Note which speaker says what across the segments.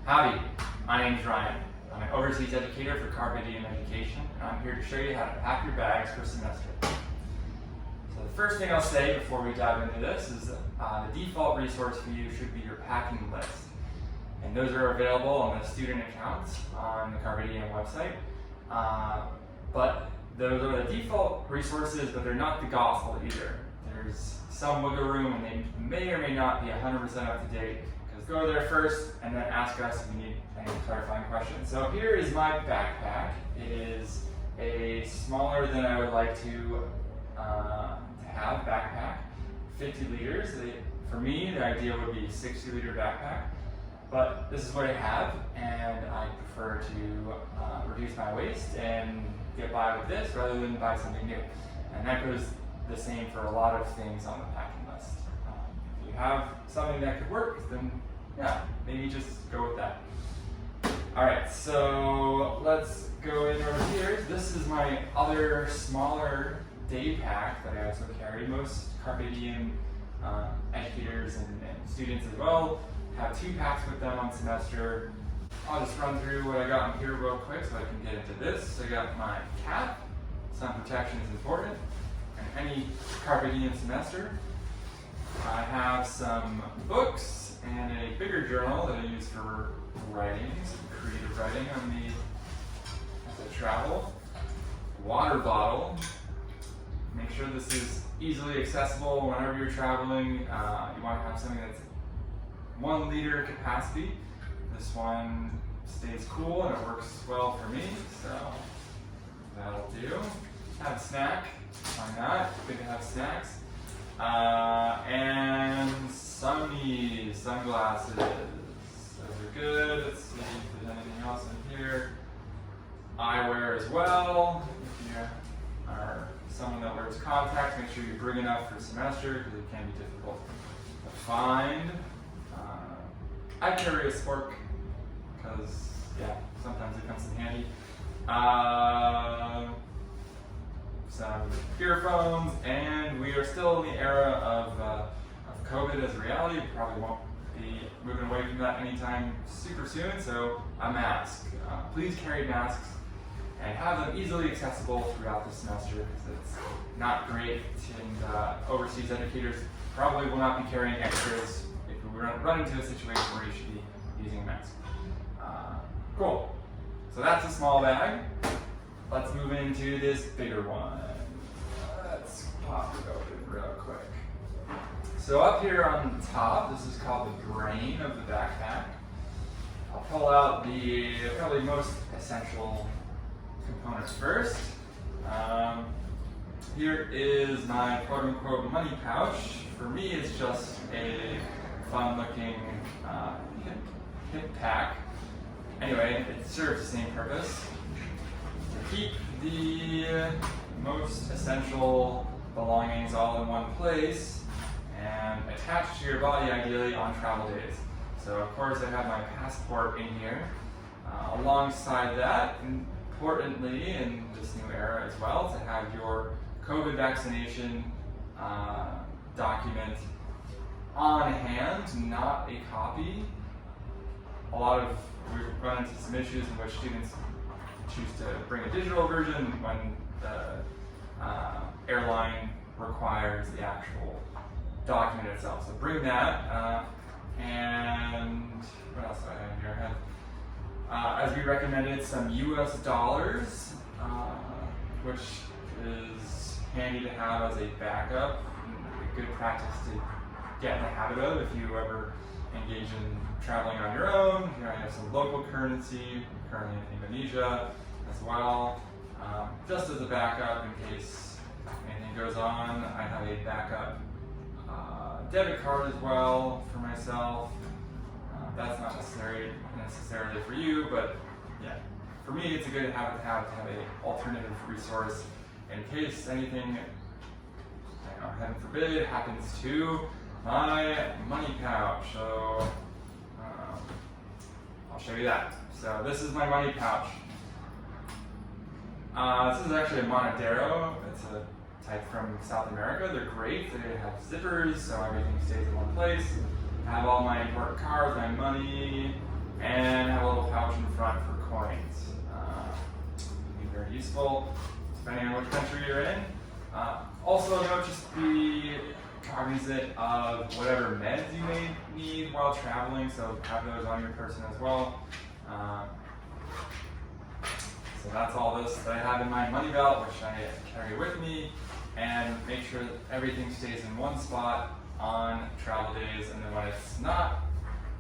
Speaker 1: Howdy, my name is Ryan. I'm an overseas educator for Carpe Diem Education, and I'm here to show you how to pack your bags for semester. So the first thing I'll say before we dive into this is the default resource for you should be your packing list. And those are available on the student accounts on the Carpe Diem website. But those are the default resources, but they're not the gospel either. There's some wiggle room, and they may or may not be 100% up to date. Because go there first and then ask us if you need any clarifying questions. So here is my backpack. It is a smaller than I would like to have backpack, 50 liters. For me, the ideal would be a 60-liter backpack. But this is what I have, and I prefer to reduce my waste and get by with this rather than buy something new. And that goes the same for a lot of things on the packing list. If you have something that could work, then yeah, maybe just go with that. All right, so let's go in over here. This is my other smaller day pack that I also carry. Most Carpe Diem educators and students as well have 2 packs with them on semester. I'll just run through what I got in here real quick so I can get into this. So I got my cap. Sun protection is important in any Carpe Diem semester. I have some books and a bigger journal that I use for writing, some creative writing as I travel. Water bottle. Make sure this is easily accessible whenever you're traveling. You want to have something that's 1 liter capacity. This one stays cool and it works well for me, so that'll do. Have a snack, why not? Good to have snacks. And sunglasses. Those are good. Let's see if there's anything else in here. Eyewear as well. If you are someone that wears contacts, make sure you bring enough for semester because it can be difficult to find. I carry a spork because, yeah, sometimes it comes in handy. Some earphones, and we are still in the era of COVID as a reality. We probably won't be moving away from that anytime super soon, so a mask. Please carry masks and have them easily accessible throughout the semester because it's not great, and overseas educators probably will not be carrying extras if we run into a situation where you should be using a mask. Cool. So that's a small bag. Let's move into this bigger one. Let's pop it open real quick. So up here on the top, this is called the brain of the backpack. I'll pull out the probably most essential components first. Here is my quote-unquote money pouch. For me, it's just a fun-looking hip pack. Anyway, it serves the same purpose. To keep the most essential belongings all in one place and attached to your body, ideally on travel days. So of course I have my passport in here. Alongside that, importantly in this new era as well, to have your COVID vaccination document on hand, not a copy. We've run into some issues in which students choose to bring a digital version when the airline requires the actual document itself. So bring that, and what else do I have here? I have, as we recommended, some US dollars, which is handy to have as a backup, a good practice to get in the habit of if you ever engage in traveling on your own. Here I have some local currency, currently in Indonesia as well, just as a backup in case anything goes on. I have a backup debit card as well for myself. That's not necessarily for you, but yeah, for me it's a good habit to have an alternative resource in case anything, heaven forbid, happens to my money pouch. So I'll show you that. So this is my money pouch. This is actually a Monedero. It's a type from South America. They're great. They have zippers, so everything stays in one place. I have all my important cards, my money, and useful depending on which country you're in. Also, just be cognizant of whatever meds you may need while traveling, so have those on your person as well. So that's all this that I have in my money belt, which I carry with me, and make sure that everything stays in one spot on travel days, and then when it's not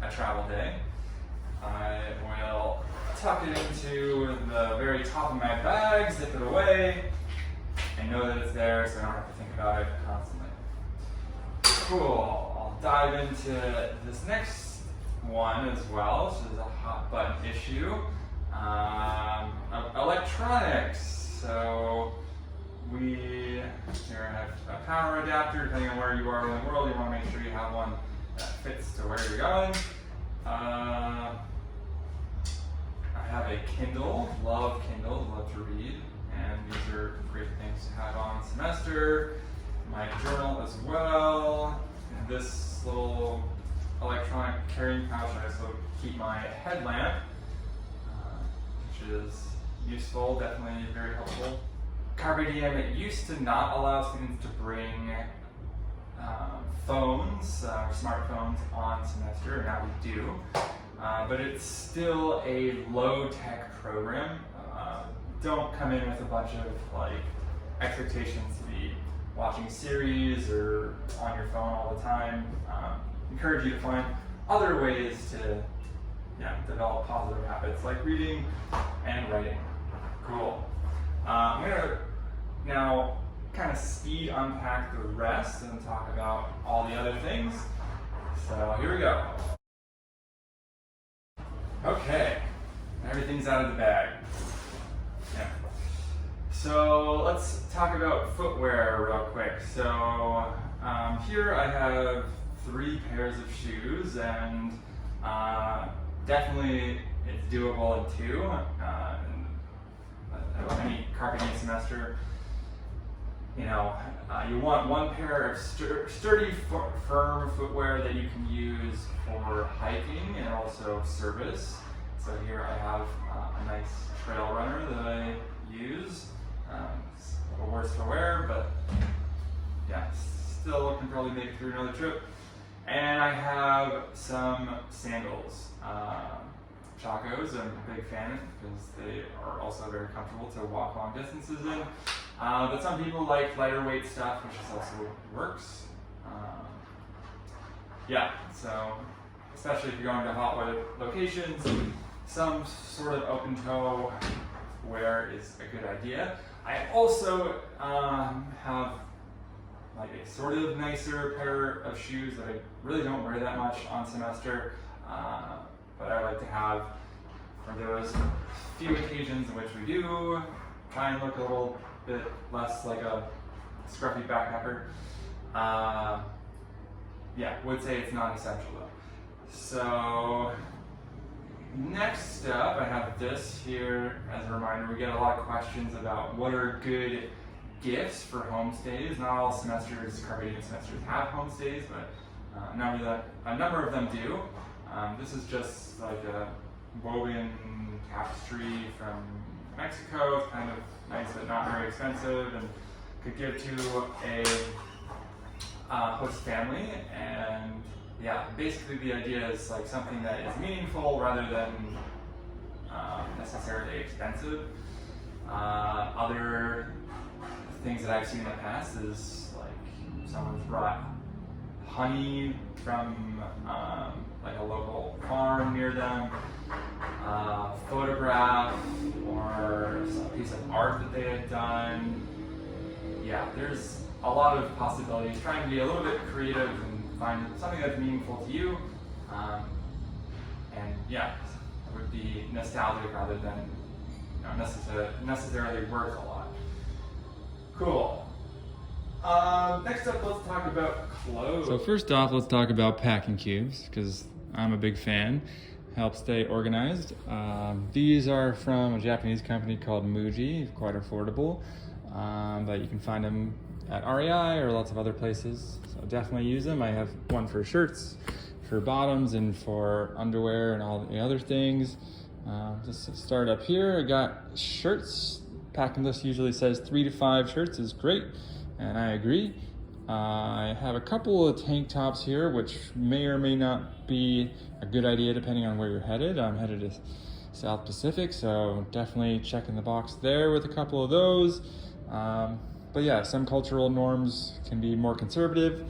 Speaker 1: a travel day, I will tuck it into the very top of my bag, zip it away, and know that it's there so I don't have to think about it constantly. Cool, I'll dive into this next one as well. This is a hot button issue. Electronics. So we here have a power adapter. Depending on where you are in the world, you want to make sure you have one that fits to where you're going. I have a Kindle, love Kindle, love to read, and these are great things to have on semester. My journal as well. And this little electronic carrying pouch, I also keep my headlamp, which is useful, definitely very helpful. Carpe Diem, it used to not allow students to bring phones or smartphones on semester, and now we do. But it's still a low-tech program. Don't come in with a bunch of expectations to be watching series or on your phone all the time. Encourage you to find other ways to develop positive habits like reading and writing. Cool. I'm going to now kind of speed unpack the rest and talk about all the other things. So here we go. Okay, everything's out of the bag. Yeah. So let's talk about footwear real quick. So here I have 3 pairs of shoes, and definitely it's doable in 2. Any Carpe Diem semester, you want 1 pair of sturdy, firm footwear that you can use for hiking and also service. So here I have a nice trail runner that I use. It's a little worse for wear, but yeah, still can probably make it through another trip. And I have some sandals. Chacos, I'm a big fan because they are also very comfortable to walk long distances in. But some people like lighter weight stuff, which is also works. So especially if you're going to hot weather locations, some sort of open toe wear is a good idea. I also have a sort of nicer pair of shoes that I really don't wear that much on semester. But I like to have for those few occasions in which we do try and look a little bit less like a scruffy backpacker. Would say it's not essential though. So next up, I have this here as a reminder. We get a lot of questions about what are good gifts for homestays. Not all semesters, Carpe Diem semesters, have homestays, but a number of them do. This is just like a woven tapestry from Mexico. It's kind of nice but not very expensive, and could give to a host family. And basically the idea is like something that is meaningful rather than necessarily expensive. Other things that I've seen in the past is like someone's brought honey from a local farm near them, photograph, or a piece of art that they had done. There's a lot of possibilities. Trying to be a little bit creative and find something that's meaningful to you, it would be nostalgic rather than necessarily worth a lot. Cool. Next up, let's talk about clothes. So first off, let's talk about packing cubes, because I'm a big fan. Help stay organized. These are from a Japanese company called Muji, quite affordable, but you can find them at REI or lots of other places. So definitely use them. I have one for shirts, for bottoms, and for underwear and all the other things. Just to start up here, I got shirts.
Speaker 2: packing list usually says 3 to 5 shirts is great, and I agree. I have a couple of tank tops here, which may or may not be a good idea depending on where you're headed. I'm headed to South Pacific, so definitely checking the box there with a couple of those. But yeah, some cultural norms can be more conservative,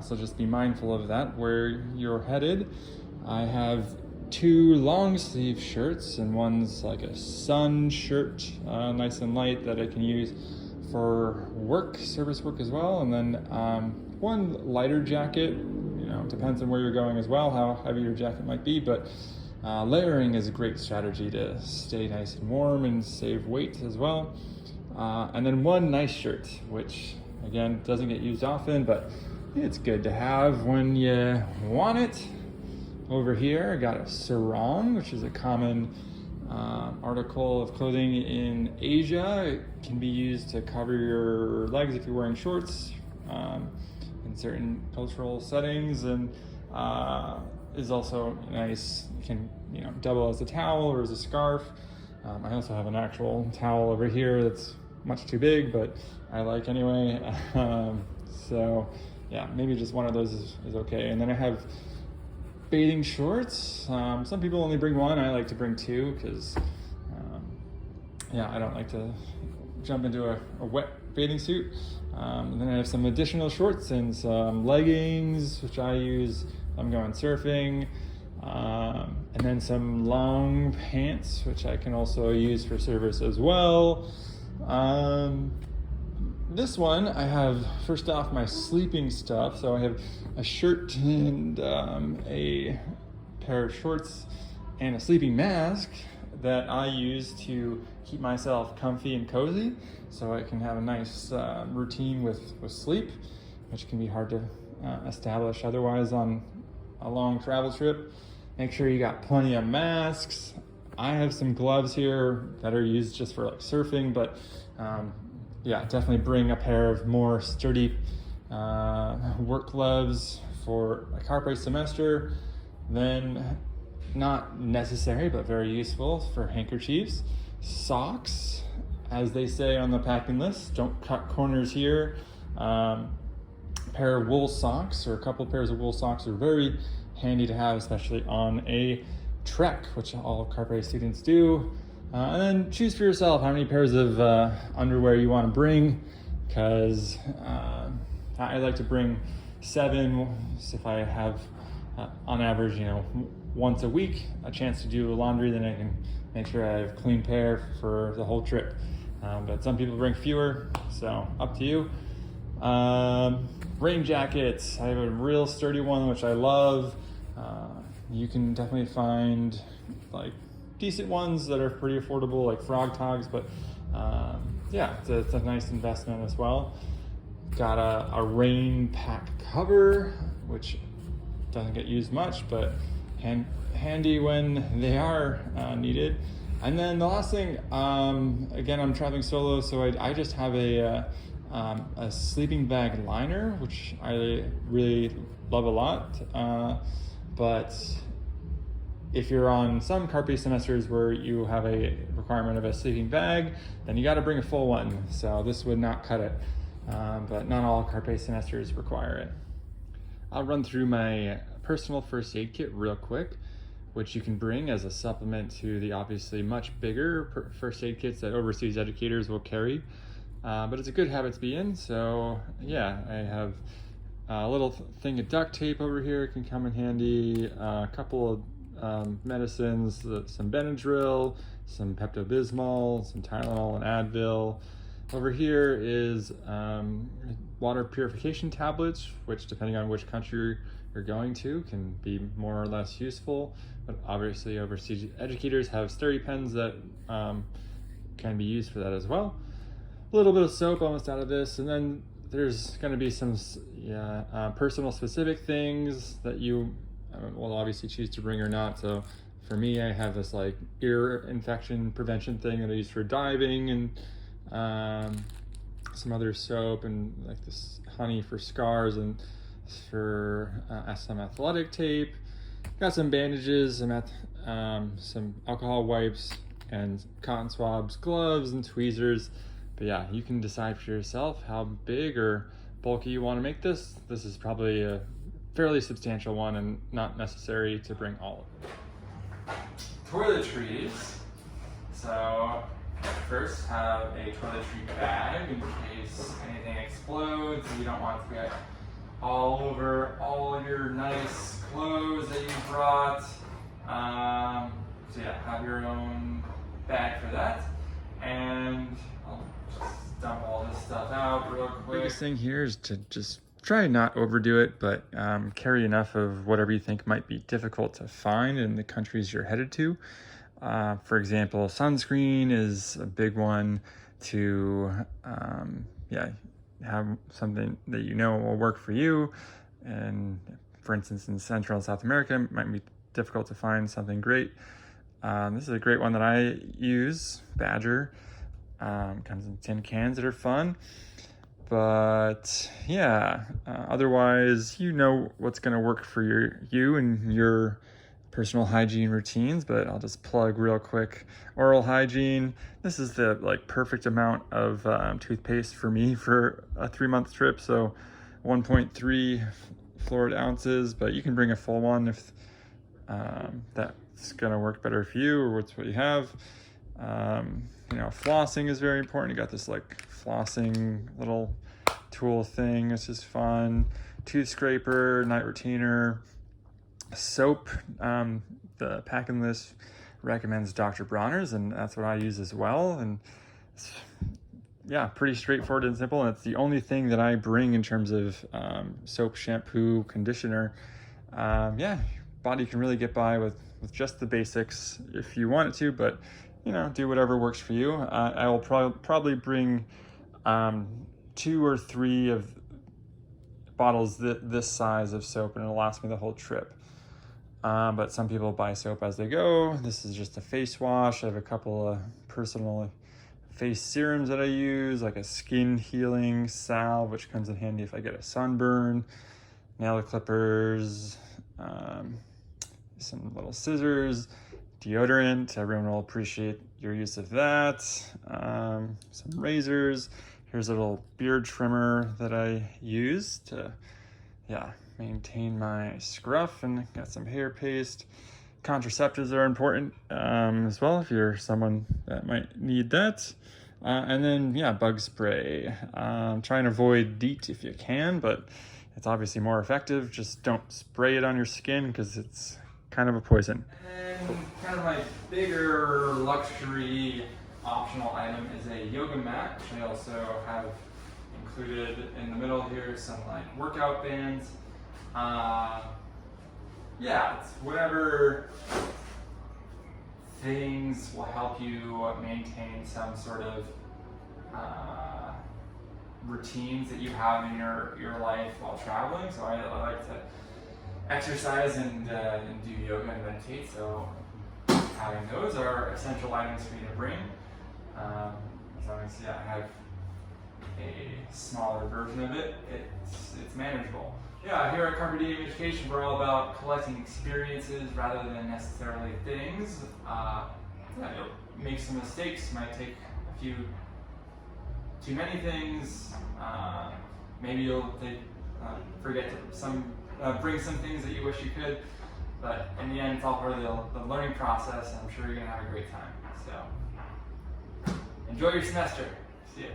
Speaker 2: so just be mindful of that where you're headed. I have 2 long sleeve shirts, and one's like a sun shirt, nice and light, that I can use for work, service work as well. And then one lighter jacket, depends on where you're going as well, how heavy your jacket might be, but layering is a great strategy to stay nice and warm and save weight as well. And then one nice shirt, which again doesn't get used often, but it's good to have when you want it. Over here I got a sarong, which is a common article of clothing in Asia. It can be used to cover your legs if you're wearing shorts in certain cultural settings, and is also nice. You can double as a towel or as a scarf. I also have an actual towel over here that's much too big, but I like anyway. So yeah, maybe just one of those is okay. And then I have bathing shorts. Some people only bring one. I like to bring 2 because I don't like to jump into a wet bathing suit. And then I have some additional shorts and some leggings, which I use I'm going surfing, and then some long pants, which I can also use for service as well. This one, I have, first off, my sleeping stuff. So I have a shirt and a pair of shorts and a sleeping mask that I use to keep myself comfy and cozy, so I can have a nice routine with sleep, which can be hard to establish otherwise on a long travel trip. Make sure you got plenty of masks. I have some gloves here that are used just for like surfing, but definitely bring a pair of more sturdy work gloves for a carpe semester. Then, not necessary but very useful, for handkerchiefs. Socks, as they say on the packing list, don't cut corners here. Pair of wool socks, or a couple pairs of wool socks, are very handy to have, especially on a trek, which all Carpe students do. And then choose for yourself how many pairs of underwear you want to bring, because I like to bring 7 if I have, on average, once a week, a chance to do laundry. Then I can make sure I have a clean pair for the whole trip. But some people bring fewer, so up to you. Rain jackets, I have a real sturdy one, which I love. You can definitely find like decent ones that are pretty affordable, like Frog Togs, but it's a nice investment as well. Got a rain pack cover, which doesn't get used much, but handy when they are needed. And then the last thing, again, I'm traveling solo, so I just have a sleeping bag liner, which I really love a lot. But if you're on some Carpe semesters where you have a requirement of a sleeping bag, then you got to bring a full one. So this would not cut it, but not all Carpe semesters require it. I'll run through my personal first aid kit real quick, which you can bring as a supplement to the obviously much bigger first aid kits that overseas educators will carry. But it's a good habit to be in. So yeah, I have a little thing of duct tape over here, can come in handy, a couple of medicines, some Benadryl, some Pepto-Bismol, some Tylenol and Advil. Over here is water purification tablets, which depending on which country you're going to can be more or less useful. But obviously overseas educators have sturdy pens that can be used for that as well. A little bit of soap almost out of this, and then there's going to be some personal specific things that you will obviously choose to bring or not. So for me, I have this like ear infection prevention thing that I use for diving, and some other soap, and like this honey for scars, and for some athletic tape. Got some bandages, some alcohol wipes, and cotton swabs, gloves, and tweezers. But yeah, you can decide for yourself how big or bulky you want to make this. This is probably a fairly substantial one and not necessary to bring all of it.
Speaker 1: Toiletries. So first have a toiletry bag in case anything explodes. You don't want it to get all over all of your nice clothes that you brought. So yeah, have your own bag for that. And I'll just dump all this stuff out real quick.
Speaker 2: Biggest thing here is to just try not overdo it, but carry enough of whatever you think might be difficult to find in the countries you're headed to. For example, sunscreen is a big one to, have something that you know will work for you. And for instance, in Central and South America, it might be difficult to find something great. This is a great one that I use, Badger. Comes in tin cans that are fun. But yeah, otherwise, you know what's going to work for you and your personal hygiene routines. But I'll just plug real quick. Oral hygiene. This is the perfect amount of toothpaste for me for a 3-month trip. So 1.3 fluoride ounces, but you can bring a full one if that's going to work better for you or what's what you have. Flossing is very important. You got this flossing little tool thing. It's just fun. Tooth scraper, night retainer, soap. The packing list recommends Dr. Bronner's, and that's what I use as well. And it's, pretty straightforward and simple. And it's the only thing that I bring in terms of soap, shampoo, conditioner. Body can really get by with just the basics if you want it to, but do whatever works for you. I will probably bring 2 or 3 of bottles this size of soap, and it'll last me the whole trip. But some people buy soap as they go. This is just a face wash. I have a couple of personal face serums that I use, like a skin healing salve, which comes in handy if I get a sunburn, nail clippers, some little scissors, deodorant. Everyone will appreciate your use of that. Some razors. Here's a little beard trimmer that I use to, maintain my scruff, and got some hair paste. Contraceptives are important as well if you're someone that might need that. And then, bug spray. Try and avoid DEET if you can, but it's obviously more effective. Just don't spray it on your skin because it's kind of a poison.
Speaker 1: And then kind of my bigger luxury optional item is a yoga mat, which I also have included in the middle here, some workout bands. It's whatever things will help you maintain some sort of routines that you have in your life while traveling. So I like to exercise and do yoga and meditate. So having those are essential items for you to bring. As long as I have a smaller version of it, it's manageable. Here at Carpe Diem Education, we're all about collecting experiences rather than necessarily things. You'll make some mistakes, might take a few too many things. Maybe you'll forget to bring some things that you wish you could. But in the end, it's all part of the learning process, and I'm sure you're going to have a great time. So enjoy your semester. See ya.